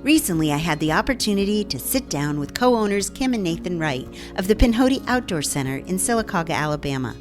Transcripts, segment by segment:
Recently, I had the opportunity to sit down with co-owners Kim and Nathan Wright of the Pinhoti Outdoor Center in Sylacauga, Alabama.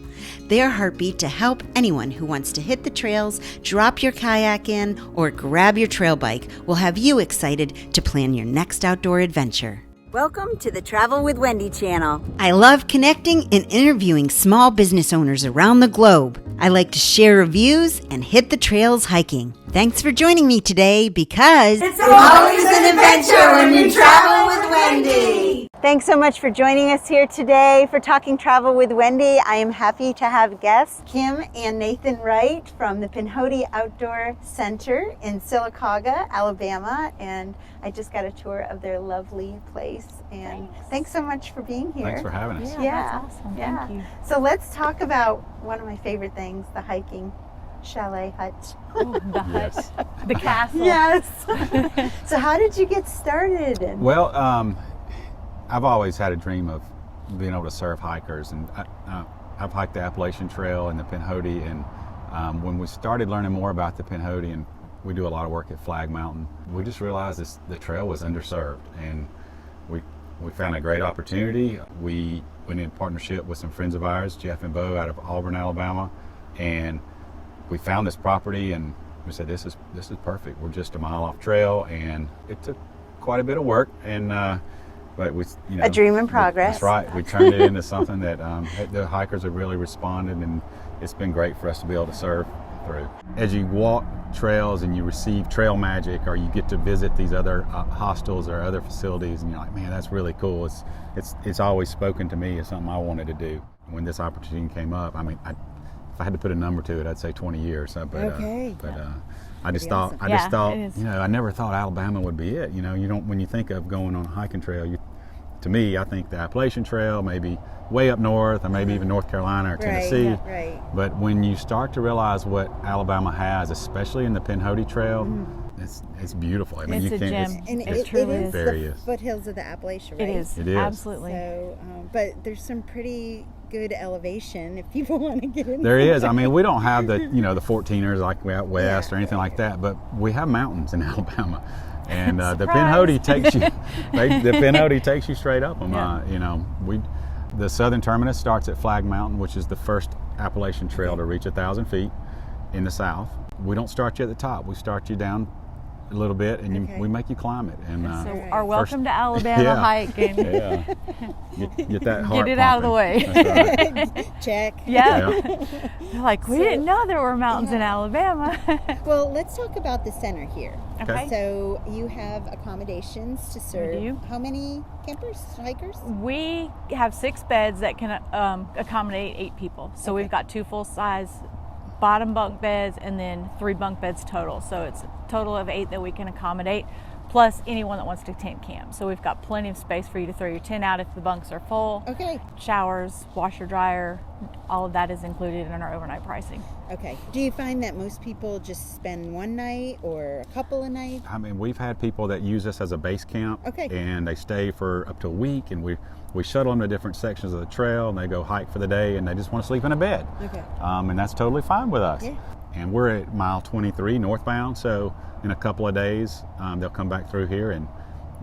Their heartbeat to help anyone who wants to hit the trails, drop your kayak in, or grab your trail bike will have you excited to plan your next outdoor adventure. Welcome to the Travel with Wendy channel. I love connecting and interviewing small business owners around the globe. I like to share reviews and hit the trails hiking. Thanks for joining me today because it's always an adventure when you travel with Wendy. Thanks so much for joining us here today for Talking Travel with Wendy. I am happy to have guests Kim and Nathan Wright from the Pinhoti Outdoor Center in Sylacauga, Alabama, and I just got a tour of their lovely place. And thanks so much for being here. Thanks for having us. Yeah, that's awesome. Yeah. Thank you. So let's talk about one of my favorite things, the hiking chalet hut. Oh, the hut, the castle. Yes. So how did you get started? Well, I've always had a dream of being able to serve hikers, and I've hiked the Appalachian Trail and the Pinhoti, and when we started learning more about the Pinhoti, and we do a lot of work at Flag Mountain, we just realized the trail was underserved, and we found a great opportunity. We went in partnership with some friends of ours, Jeff and Bo out of Auburn, Alabama, and we found this property and we said, this is perfect. We're just a mile off trail, and it took quite a bit of work, and but we, a dream in progress. That's right. We turned it into something that the hikers have really responded, and it's been great for us to be able to serve through. As you walk trails and you receive trail magic, or you get to visit these other hostels or other facilities, and you're like, man, that's really cool. It's always spoken to me as something I wanted to do. When this opportunity came up, I mean, if I had to put a number to it, I'd say 20 years. I just thought, I never thought Alabama would be it. When you think of going on a hiking trail, to me, I think the Appalachian Trail, maybe way up north, or maybe even North Carolina or Tennessee. Right. But when you start to realize what Alabama has, especially in the Pinhoti Trail, it's beautiful. I mean, it's a gem. It truly is very the foothills of the Appalachia, right? It is. It is. Absolutely. So, but there's some pretty good elevation if people want to get in. There is. I mean, we don't have the 14ers like we out west or anything like that, but we have mountains in Alabama, and the Pinhoti takes you. The Pinhoti takes you straight up them. Yeah. The southern terminus starts at Flag Mountain, which is the first Appalachian Trail to reach 1,000 feet in the south. We don't start you at the top. We start you down a little bit, and we make you climb it. And so our welcome to Alabama hike, and get that heart get it out of the way. That's right. Check. Yeah. They're like, we didn't know there were mountains in Alabama. Well, let's talk about the center here. Okay. So you have accommodations to serve. We do. How many campers, hikers? We have 6 beds that can accommodate 8 people. So we've got 2 full-size bottom bunk beds and then 3 bunk beds total. So it's a total of 8 that we can accommodate, plus anyone that wants to tent camp. So we've got plenty of space for you to throw your tent out if the bunks are full. Okay. Showers, washer, dryer, all of that is included in our overnight pricing. Okay. Do you find that most people just spend one night or a couple of nights? I mean, we've had people that use us as a base camp, and they stay for up to a week, and we shuttle them to different sections of the trail, and they go hike for the day, and they just want to sleep in a bed. Okay. And that's totally fine with us. Yeah. And we're at mile 23 northbound, so in a couple of days, they'll come back through here and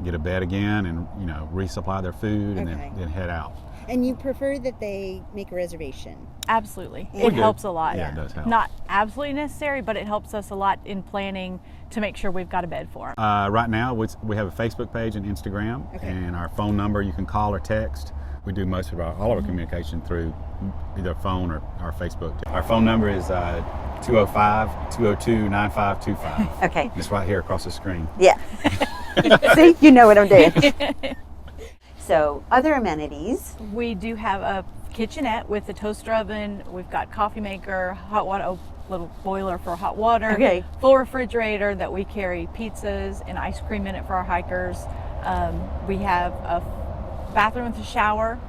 get a bed again, and resupply their food, and then head out. And you prefer that they make a reservation? Absolutely. It helps a lot. Yeah, it does help. Not absolutely necessary, but it helps us a lot in planning to make sure we've got a bed for them. Right now, we have a Facebook page and Instagram, and our phone number you can call or text. We do most of all of our communication through either phone or our Facebook. Our phone number is 205-202-9525. Okay. It's right here across the screen. Yeah. See, you know what I'm doing. So, other amenities. We do have a kitchenette with a toaster oven. We've got coffee maker, hot water, little boiler for hot water, full refrigerator that we carry pizzas and ice cream in it for our hikers. We have a bathroom with a shower,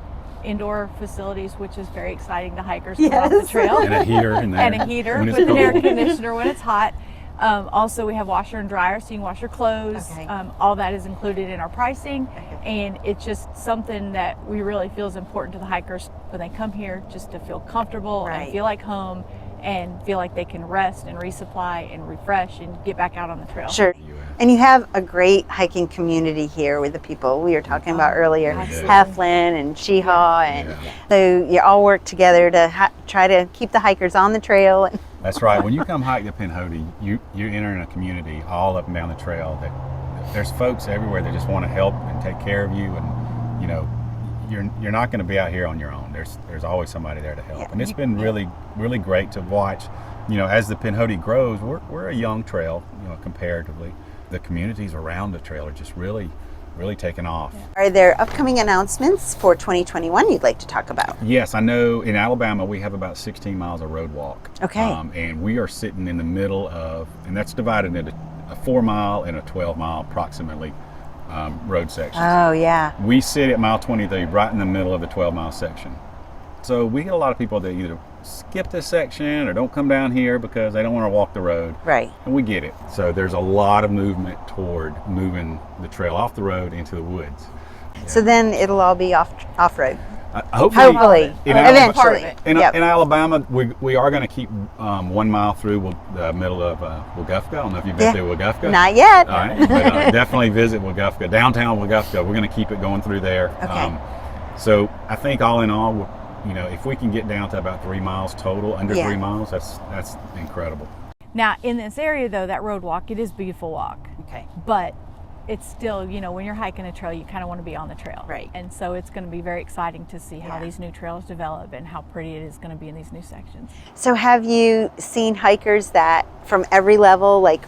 indoor facilities, which is very exciting to hikers to off the trail. And a heater in there. And a heater with an air conditioner when it's hot. Also, we have washer and dryer, so you can wash your clothes. All that is included in our pricing, and it's just something that we really feel is important to the hikers when they come here, just to feel comfortable and feel like home, and feel like they can rest and resupply and refresh and get back out on the trail. Sure. And you have a great hiking community here with the people we were talking about earlier, Heflin and Sheehaw, and so you all work together to try to keep the hikers on the trail. That's right. When you come hike the Pinhoti, you're entering a community all up and down the trail that there's folks everywhere that just want to help and take care of you, and you know, you're not going to be out here on your own. There's always somebody there to help, and it's been really great to watch. You know, as the Pinhoti grows, we're a young trail, you know, comparatively. The communities around the trail are just really taking off. Are there upcoming announcements for 2021 you'd like to talk about? Yes, I know in Alabama we have about 16 miles of road walk. Okay. And we are sitting in the middle of, and that's divided into a 4-mile and a 12-mile approximately road sections. Oh, yeah. We sit at mile 23, right in the middle of the 12-mile section. So we get a lot of people that either skip this section or don't come down here because they don't want to walk the road. Right. And we get it. So there's a lot of movement toward moving the trail off the road into the woods. So then it'll all be off-road. Hopefully. Eventually. In Alabama, we are going to keep 1 mile through the middle of Weguffka. I don't know if you've been through Weguffka. Not yet. All right. But, definitely visit Weguffka, downtown Weguffka. We're going to keep it going through there. Okay. So I think all in all, you know, if we can get down to about 3 miles total, under 3 miles, that's incredible. Now, in this area, though, that road walk, it is a beautiful walk. Okay. But it's still, you know, when you're hiking a trail, you kind of want to be on the trail. Right. And so it's going to be very exciting to see how these new trails develop and how pretty it is going to be in these new sections. So have you seen hikers that from every level, like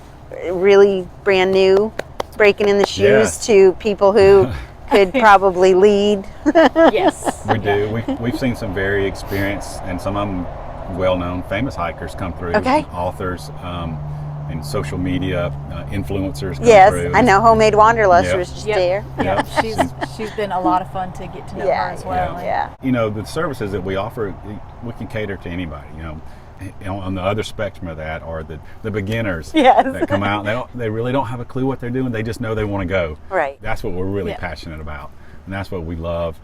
really brand new, breaking in the shoes to people who could probably lead? Yes. We do. We've seen some very experienced and some of them well-known, famous hikers come through. Okay. Authors and social media influencers come through. Yes, I know. Homemade Wanderlust was just there. Yeah, she's been a lot of fun to get to know her as well. Yeah. You know, the services that we offer, we can cater to anybody. You know, on the other spectrum of that are the beginners that come out. They really don't have a clue what they're doing. They just know they want to go. Right. That's what we're really passionate about, and that's what we love.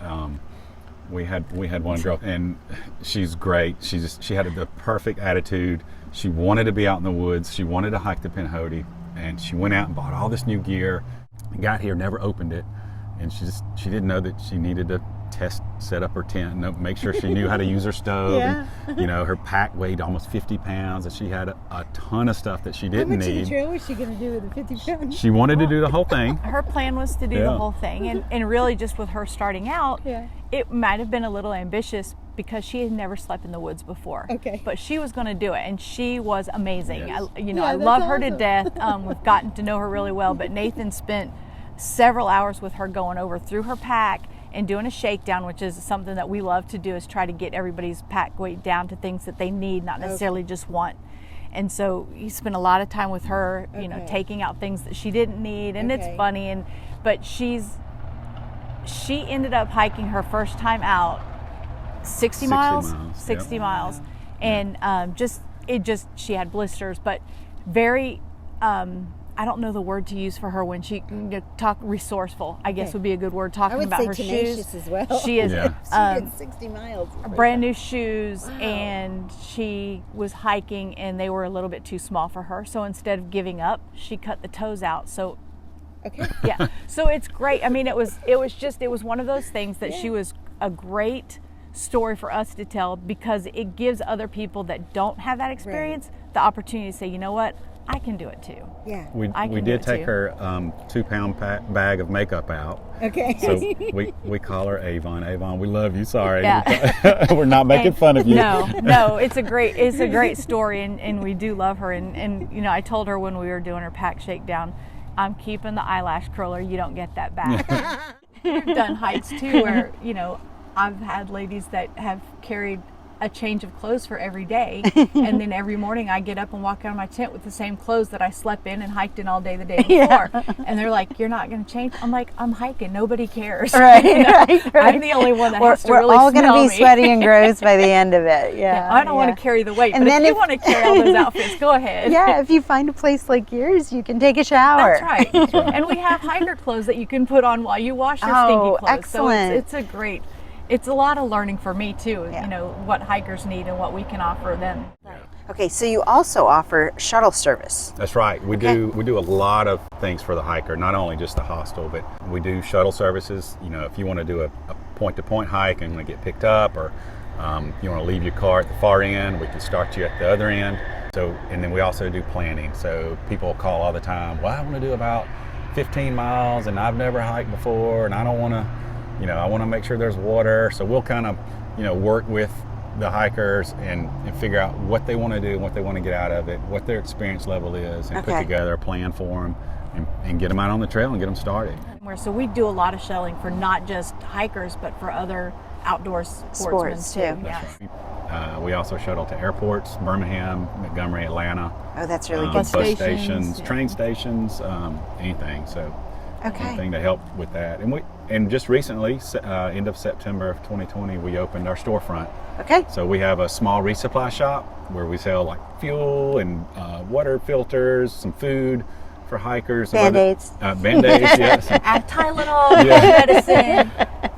We had one girl, and she's great. She had the perfect attitude. She wanted to be out in the woods. She wanted to hike the Pinhoti, and she went out and bought all this new gear. Got here, never opened it, and she didn't know that she needed to set up her tent and make sure she knew how to use her stove. And, you know, her pack weighed almost 50 pounds, and she had a ton of stuff that she didn't need. How much of the trail was she going to do with the 50 pounds? She wanted to do the whole thing. Her plan was to do the whole thing, and really just with her starting out, it might have been a little ambitious because she had never slept in the woods before. Okay. But she was going to do it, and she was amazing. Yes. I love her to death. We've gotten to know her really well, but Nathan spent several hours with her going over through her pack and doing a shakedown, which is something that we love to do, is try to get everybody's pack weight down to things that they need, not necessarily just want. And so he spent a lot of time with her, you know, taking out things that she didn't need, and it's funny. But she ended up hiking her first time out 60 miles, and she had blisters, but very I don't know the word to use for her when she talk resourceful, I guess would be a good word, talking about her shoes as well. She is she did 60 miles. brand new shoes, and she was hiking and they were a little bit too small for her, so instead of giving up, she cut the toes out. So so it's great. I mean, it was one of those things that she was a great story for us to tell, because it gives other people that don't have that experience the opportunity to say, you know what, I can do it too. Yeah. We did take her 2-pound bag of makeup out. Okay. So we call her Avon. Avon, we love you. Sorry. We're not making fun of you. No, it's a great story, and we do love her. And you know, I told her when we were doing her pack shakedown, I'm keeping the eyelash curler. You don't get that back. We've done hikes too where, you know, I've had ladies that have carried a change of clothes for every day, and then every morning I get up and walk out of my tent with the same clothes that I slept in and hiked in all day the day before. And they're like, "You're not going to change?" I'm like, "I'm hiking. Nobody cares." Right, you know? right. I'm the only one that has to really We're all going to be me. sweaty and gross by the end of it. Yeah. I don't want to carry the weight, And but then if you want to carry all those outfits, go ahead. Yeah, if you find a place like yours, you can take a shower. That's right. And we have hiker clothes that you can put on while you wash your stinky clothes. Excellent. So it's a lot of learning for me too, you know, what hikers need and what we can offer them. Right. Okay, so you also offer shuttle service. That's right. We do a lot of things for the hiker, not only just the hostel, but we do shuttle services. You know, if you want to do a point-to-point hike and get picked up, or you want to leave your car at the far end, we can start you at the other end. So, and then we also do planning. So people call all the time, well, I want to do about 15 miles and I've never hiked before, and I don't want to, you know, I want to make sure there's water. So we'll kind of, you know, work with the hikers and figure out what they want to do and what they want to get out of it, what their experience level is, and put together a plan for them and get them out on the trail and get them started. So we do a lot of shuttling for not just hikers, but for other outdoor sportsmen too. Yes. Right. We also shuttle to airports, Birmingham, Montgomery, Atlanta. Oh, that's really good. Bus Bus stations, stations, train stations, anything. So anything to help with that. And just recently, end of September of 2020, we opened our storefront. Okay. So we have a small resupply shop where we sell like fuel and water filters, some food for hikers. Band-Aids. Band-Aids, yes. Tylenol, medicine.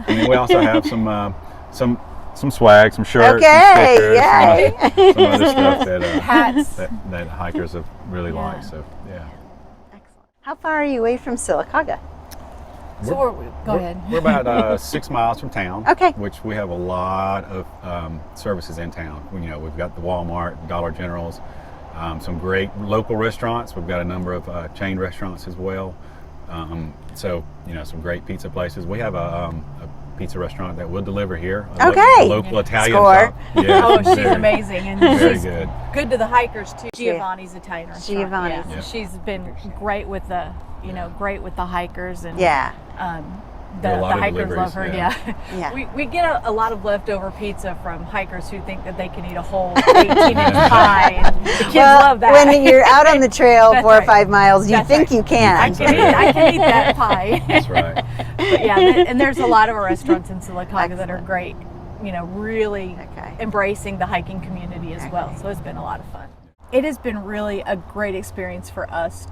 And then we also have some swag, some shirts, Okay, some stickers, some other stuff that Hats. that hikers have really liked. So yeah. Excellent. How far are you away from Sylacauga? So go ahead. We're about 6 miles from town. Okay. Which we have a lot of services in town. You know, we've got the Walmart, Dollar Generals, some great local restaurants. We've got a number of chain restaurants as well. So you know, some great pizza places. We have a pizza restaurant that will deliver here. A local Italian shop. Yeah, oh, she's amazing, and very she's good. Good to the hikers too. Giovanni's Italian restaurant. Giovanni's. Yeah. She's been great with the, great with the hikers, and the a lot of hikers love her. deliveries, We get a lot of leftover pizza from hikers who think that they can eat a whole 18-inch pie. And the kids love that. When you're out on the trail 4 or right. 5 miles, you think you can. I can eat that pie. That's right. But yeah, and there's a lot of restaurants in Sylacauga that are great, really embracing the hiking community as well. So it's been a lot of fun. It has been really a great experience for us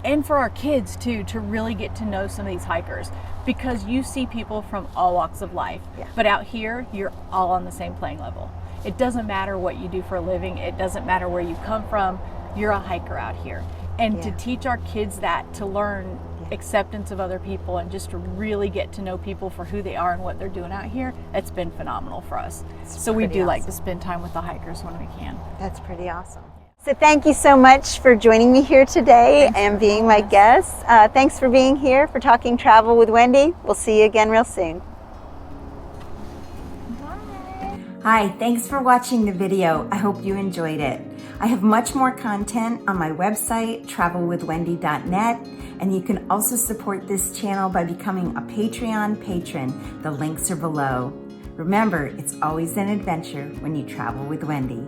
and for our kids too, to really get to know some of these hikers, because you see people from all walks of life. But out here, you're all on the same playing level. It doesn't matter what you do for a living. It doesn't matter where you come from. You're a hiker out here. And to teach our kids that, to learn acceptance of other people and just to really get to know people for who they are and what they're doing out here, it's been phenomenal for us. So we do like to spend time with the hikers when we can. That's pretty awesome. So thank you so much for joining me here today and being my guest. Thanks for being here for Talking Travel with Wendy. We'll see you again real soon. Hi, thanks for watching the video. I hope you enjoyed it. I have much more content on my website, travelwithwendy.net, and you can also support this channel by becoming a Patreon patron. The links are below. Remember, it's always an adventure when you travel with Wendy.